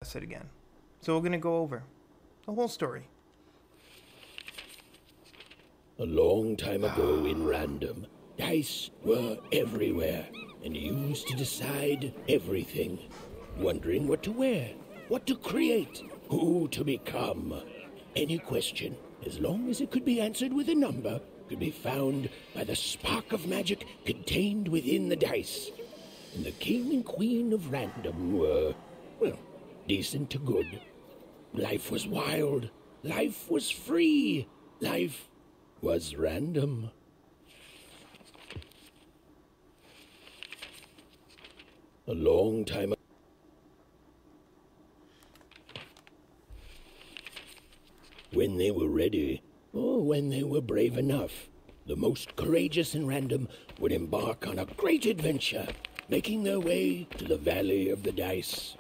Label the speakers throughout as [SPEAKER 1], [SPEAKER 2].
[SPEAKER 1] it again. So we're going to go over the whole story.
[SPEAKER 2] A long time ago in Random, dice were everywhere and used to decide everything. Wondering what to wear, what to create, who to become. Any question, as long as it could be answered with a number, could be found by the spark of magic contained within the dice. And the king and queen of Random were, well, decent to good. Life was wild. Life was free. Life was random. A long time ago. When they were ready, or when they were brave enough, the most courageous in Random would embark on a great adventure, making their way to the Valley of the Dice.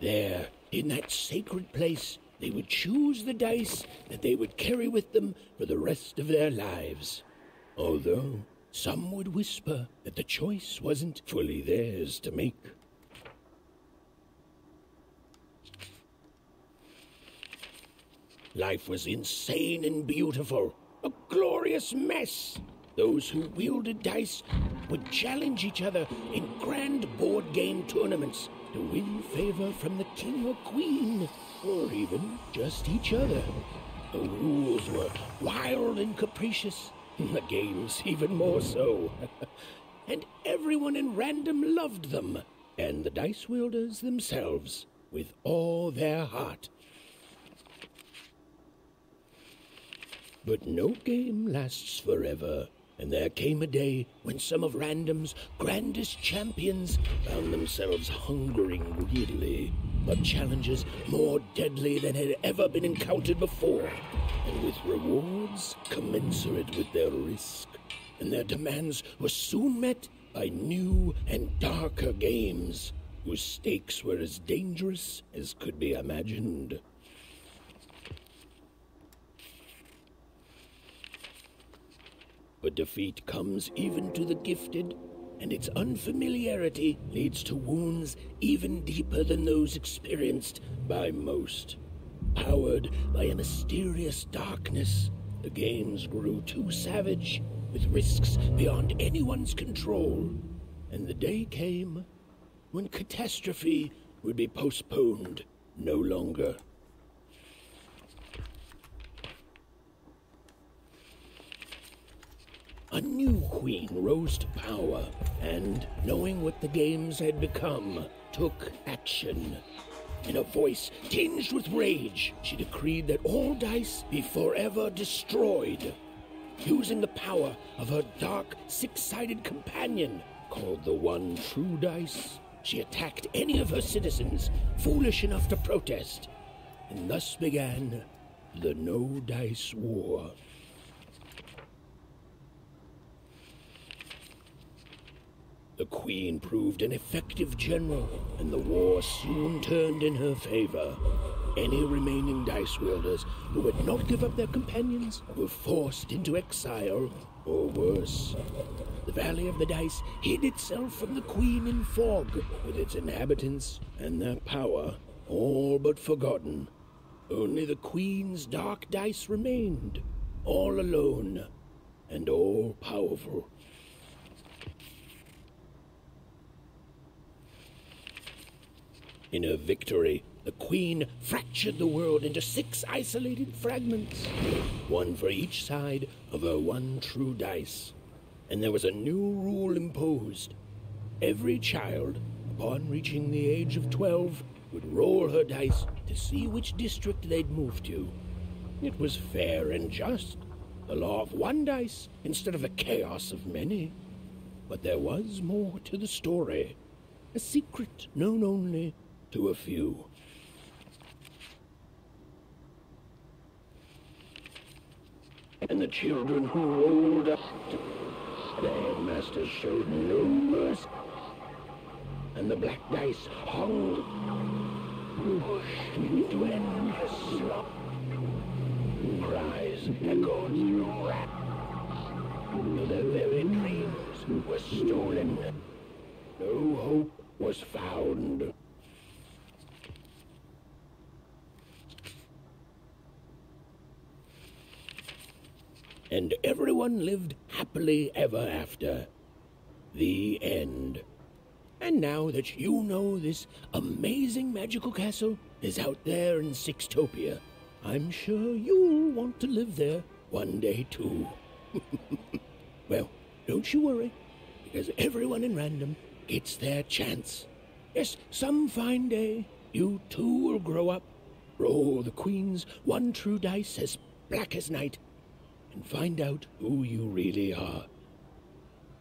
[SPEAKER 2] There, in that sacred place, they would choose the dice that they would carry with them for the rest of their lives. Although some would whisper that the choice wasn't fully theirs to make. Life was insane and beautiful, a glorious mess. Those who wielded dice would challenge each other in grand board game tournaments to win favor from the king or queen, or even just each other. The rules were wild and capricious, the games even more so. And everyone in Random loved them, and the dice wielders themselves, with all their heart. But no game lasts forever, and there came a day when some of Random's grandest champions found themselves hungering greedily for challenges more deadly than had ever been encountered before, and with rewards commensurate with their risk. And their demands were soon met by new and darker games, whose stakes were as dangerous as could be imagined. But defeat comes even to the gifted, and its unfamiliarity leads to wounds even deeper than those experienced by most. Powered by a mysterious darkness, the games grew too savage, with risks beyond anyone's control. And the day came when catastrophe would be postponed no longer. A new queen rose to power, and, knowing what the games had become, took action. In a voice tinged with rage, she decreed that all dice be forever destroyed. Using the power of her dark, six-sided companion, called the One True Dice, she attacked any of her citizens foolish enough to protest. And thus began the No Dice War. The queen proved an effective general, and the war soon turned in her favor. Any remaining dice wielders who would not give up their companions were forced into exile, or worse. The Valley of the Dice hid itself from the queen in fog, with its inhabitants and their power all but forgotten. Only the queen's dark dice remained, all alone and all powerful. In her victory, the queen fractured the world into 6 isolated fragments, one for each side of her one true dice. And there was a new rule imposed. Every child, upon reaching the age of 12, would roll her dice to see which district they'd move to. It was fair and just, the law of one dice instead of the chaos of many. But there was more to the story, a secret known only to a few. And the children who rolled up, their masters showed no mercy, and the black dice hung, pushed into endless slump. Cries echoed through Random. Their very dreams were stolen. No hope was found. and everyone lived happily ever after. The end. And now that you know this amazing magical castle is out there in Sixtopia, I'm sure you'll want to live there one day too. Well, don't you worry, because everyone in Random gets their chance. Yes, some fine day, you too will grow up, roll the Queen's one true dice as black as night, and find out who you really are.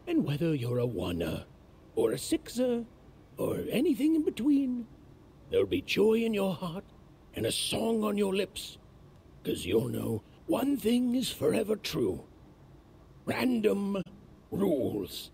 [SPEAKER 2] And whether you're a oneer, or a sixer, or anything in between, there'll be joy in your heart and a song on your lips, 'cause you'll know one thing is forever true. Random rules.